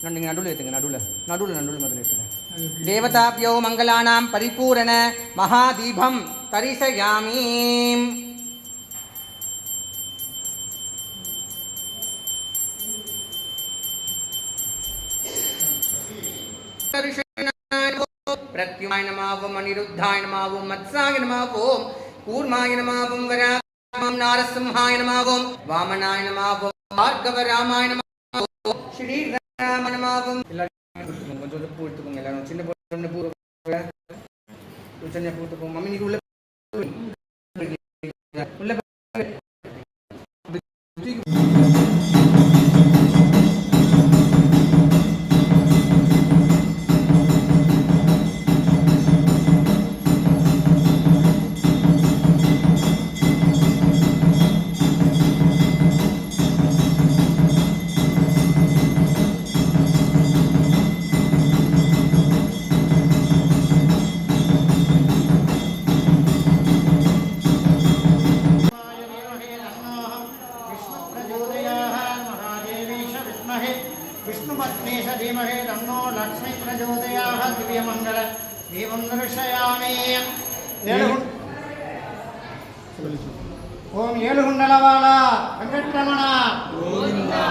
நீங்கள் நடுவில் ஏற்றுங்க, நடுவில் முதல்ல ஏற்றுங்க. தேவதாபியோ மங்களானாம் பரிபூரண மகாதீபம் தரிசயாமி. பிரத்யுமாய நம, அனிருத்தாய நம, மத்சாய நம, கூர்மாய நம, வராஹ நாரசிம்ஹாய நம, வாமனாய நம, பார்கவராமாய நம, ஸ்ரீ ராமநாமம். எல்லாரும் கொஞ்சம் பூ எடுத்துக்கோங்க. எல்லாரும் சின்ன பொண்ணு பூ சின்ன பூ எடுத்துக்கோங்க. மம்மி நீங்க உள்ள विष्णुपत्नीश धीमहि तन्नो लक्ष्मी प्रचोदयात् दिव्यमंगल दीपं दर्शयामि. ओम येलुगुंडलवाला वेंकटरमण गोविंदा.